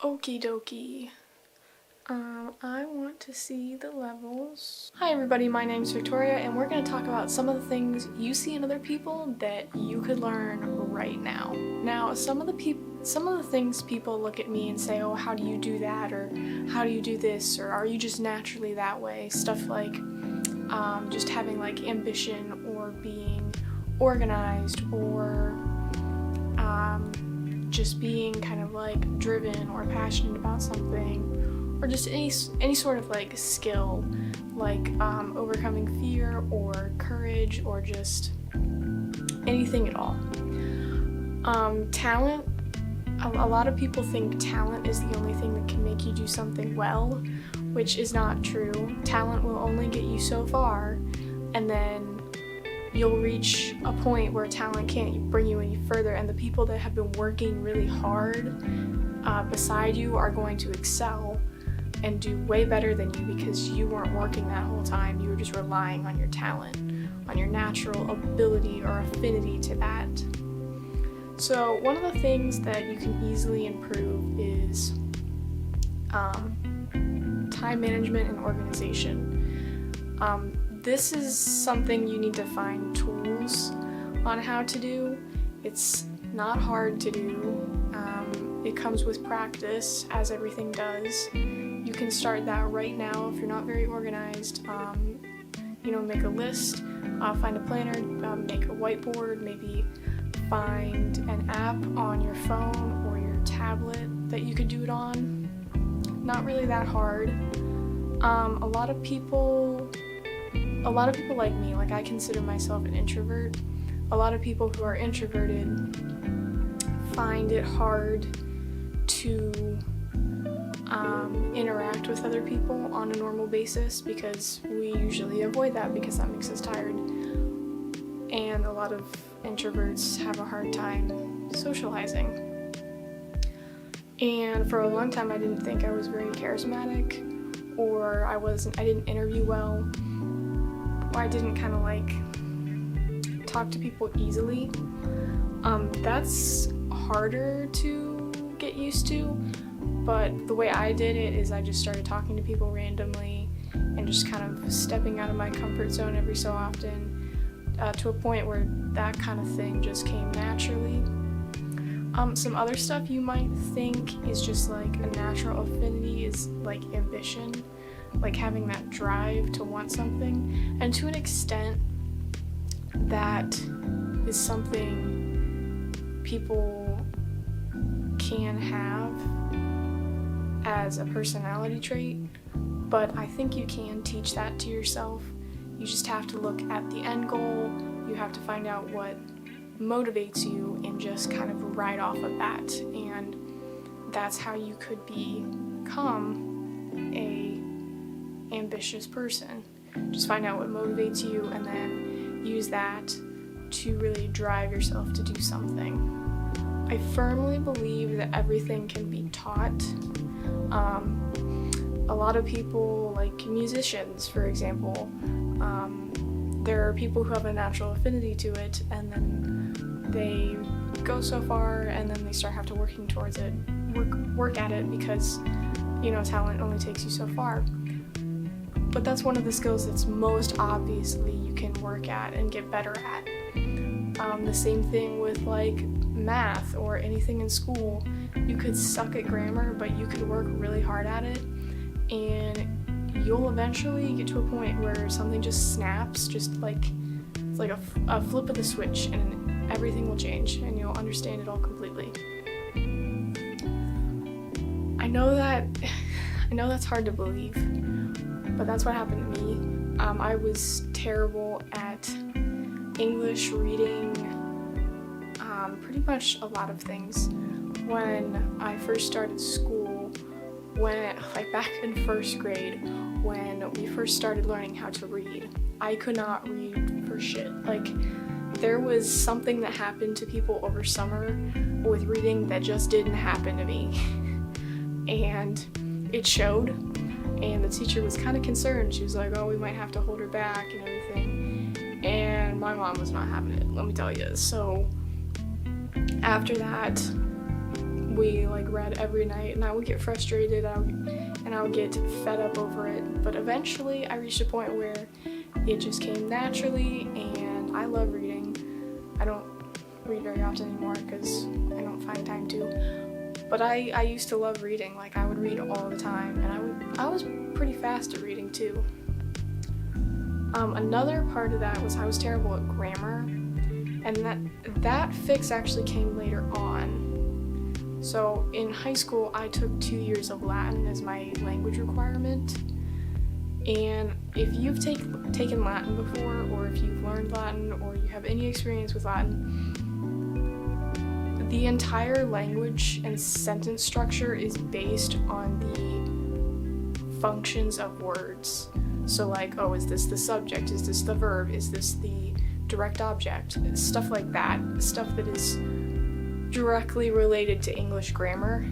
Okie dokie. I want to see the levels. Hi everybody, my name's Victoria and we're going to talk about some of the things you see in other people that you could learn right now. Now, some of the things people look at me and say, oh, how do you do that? Or how do you do this? Or are you just naturally that way? Stuff like just having like ambition or being organized or just being kind of like driven or passionate about something, or just any sort of like skill, like overcoming fear or courage or just anything at all. Talent, a lot of people think talent is the only thing that can make you do something well, which is not true. Talent will only get you so far, and then you'll reach a point where talent can't bring you any further, and the people that have been working really hard beside you are going to excel and do way better than you because you weren't working that whole time. You were just relying on your talent, on your natural ability or affinity to that. So one of the things that you can easily improve is time management and organization. This is something you need to find tools on how to do. It's not hard to do. It comes with practice, as everything does. You can start that right now if you're not very organized. Make a list, find a planner, make a whiteboard, maybe find an app on your phone or your tablet that you could do it on. Not really that hard. A lot of people like me, like I consider myself an introvert. A lot of people who are introverted find it hard to interact with other people on a normal basis because we usually avoid that because that makes us tired. And a lot of introverts have a hard time socializing. And for a long time I didn't think I was very charismatic, or I didn't interview well, or I didn't kind of like talk to people easily. That's harder to get used to, but the way I did it is I just started talking to people randomly and just kind of stepping out of my comfort zone every so often, to a point where that kind of thing just came naturally. Some other stuff you might think is just like a natural affinity is like ambition, like having that drive to want something, and to an extent that is something people can have as a personality trait, but I think you can teach that to yourself. You just have to look at the end goal. You have to find out what motivates you and just kind of right off of that, and that's how you could become a ambitious person. Just find out what motivates you and then use that to really drive yourself to do something. I firmly believe that everything can be taught. A lot of people, like musicians for example, there are people who have a natural affinity to it, and then they go so far and then they start working towards it, work at it, because talent only takes you so far. But that's one of the skills that's most obviously you can work at and get better at. The same thing with like math or anything in school. You could suck at grammar, but you could work really hard at it, and you'll eventually get to a point where something just snaps, just like it's like a flip of the switch, and everything will change and you'll understand it all completely. I know that's hard to believe, but that's what happened to me. I was terrible at English, reading, pretty much a lot of things. When I first started school, back in first grade, when we first started learning how to read, I could not read for shit. Like, there was something that happened to people over summer with reading that just didn't happen to me. And it showed, and the teacher was kind of concerned. She was like, oh, we might have to hold her back and everything. And my mom was not having it, let me tell you. So after that, we read every night, and I would get frustrated and I would get fed up over it. But eventually I reached a point where it just came naturally, and I love reading. I don't read very often anymore because I don't find time to. But I used to love reading. I would read all the time, and I was pretty fast at reading too. Another part of that was I was terrible at grammar, and that fix actually came later on. So in high school, I took 2 years of Latin as my language requirement. And if you've taken Latin before, or if you've learned Latin, or you have any experience with Latin, the entire language and sentence structure is based on the functions of words. So is this the subject? Is this the verb? Is this the direct object? Stuff like that. Stuff that is directly related to English grammar.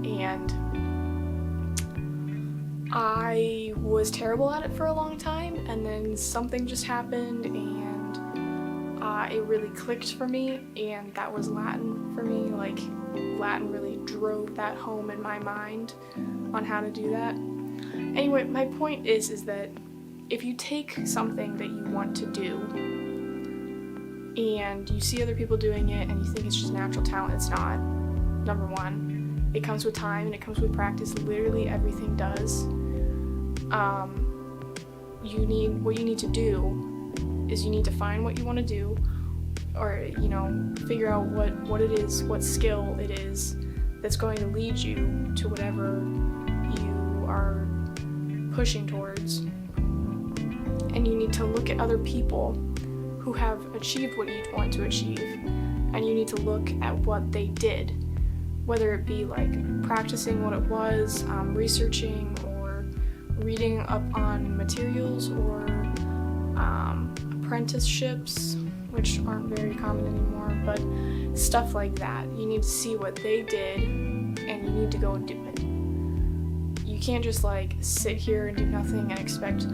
And I was terrible at it for a long time, and then something just happened, and it really clicked for me, and that was Latin for me. Latin really drove that home in my mind on how to do that. Anyway, my point is that if you take something that you want to do and you see other people doing it and you think it's just natural talent, it's not. Number one, it comes with time and it comes with practice. Literally everything does. What you need to do is you need to find what you want to do, or figure out what it is, what skill it is that's going to lead you to whatever you are pushing towards. And you need to look at other people who have achieved what you want to achieve, and you need to look at what they did, whether it be practicing what it was, researching, or reading up on materials, or apprenticeships, which aren't very common anymore, but stuff like that. You need to see what they did, and you need to go and do it. You can't just sit here and do nothing and expect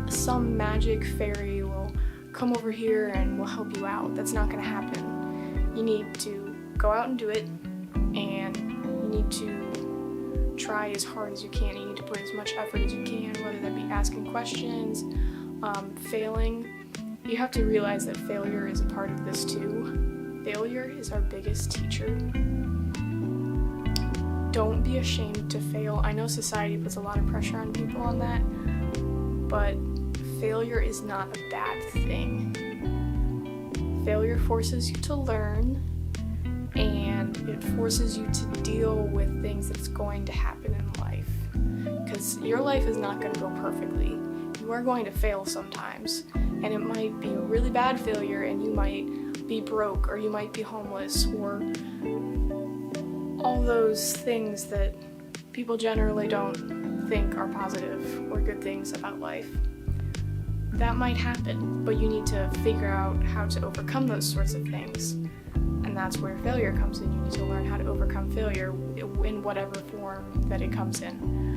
some magic fairy will come over here and will help you out. That's not going to happen. You need to go out and do it, and you need to try as hard as you can. You need to put as much effort as you can, whether that be asking questions, failing. You have to realize that failure is a part of this too. Failure is our biggest teacher. Don't be ashamed to fail. I know society puts a lot of pressure on people on that, but failure is not a bad thing. Failure forces you to learn, and it forces you to deal with things that's going to happen in life. Because your life is not going to go perfectly. You are going to fail sometimes, and it might be a really bad failure, and you might be broke, or you might be homeless, or all those things that people generally don't think are positive or good things about life. That might happen, but you need to figure out how to overcome those sorts of things. And that's where failure comes in. You need to learn how to overcome failure in whatever form that it comes in.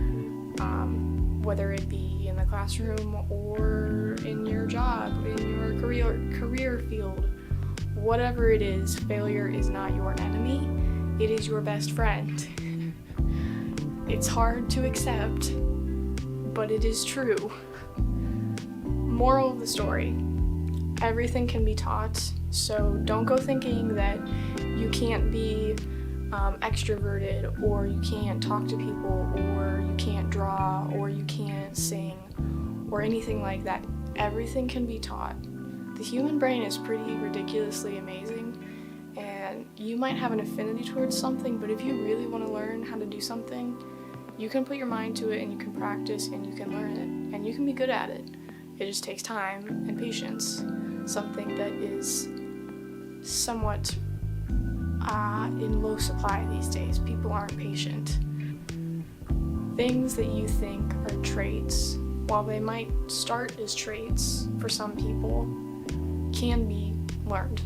Whether it be in the classroom or in your job, in your career field, whatever it is, failure is not your enemy. It is your best friend. It's hard to accept, but it is true. Moral of the story: everything can be taught, so don't go thinking that you can't be extroverted, or you can't talk to people, or you can't draw, or you can't sing, or anything like that. Everything can be taught. The human brain is pretty ridiculously amazing, and you might have an affinity towards something, but if you really want to learn how to do something, you can put your mind to it, and you can practice, and you can learn it, and you can be good at it. It just takes time and patience, something that is somewhat in low supply these days. People aren't patient. Things that you think are traits, while they might start as traits for some people, can be learned.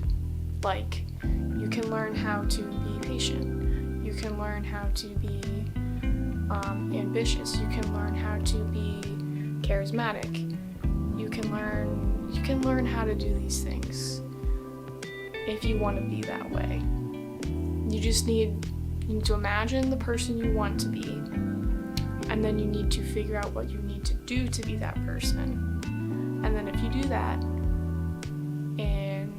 You can learn how to be patient. You can learn how to be ambitious. You can learn how to be charismatic. You can learn how to do these things if you want to be that way. You just need You need to imagine the person you want to be, and then you need to figure out what you need to do to be that person. And then if you do that, in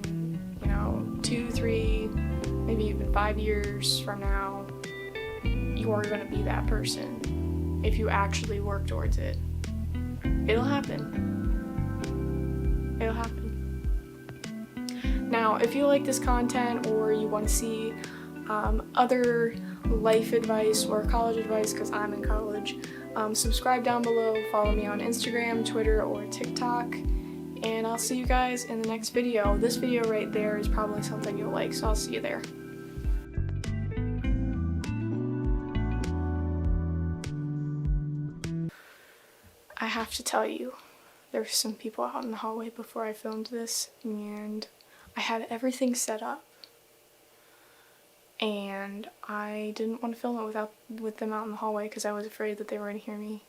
2, 3, maybe even 5 years from now, you are going to be that person if you actually work towards it. It'll happen. It'll happen. Now, if you like this content or you want to see other life advice or college advice, because I'm in college, subscribe down below, follow me on Instagram, Twitter, or TikTok, and I'll see you guys in the next video. This video right there is probably something you'll like, so I'll see you there. I have to tell you, there were some people out in the hallway before I filmed this, and I had everything set up, and I didn't want to film it with them out in the hallway because I was afraid that they were going to hear me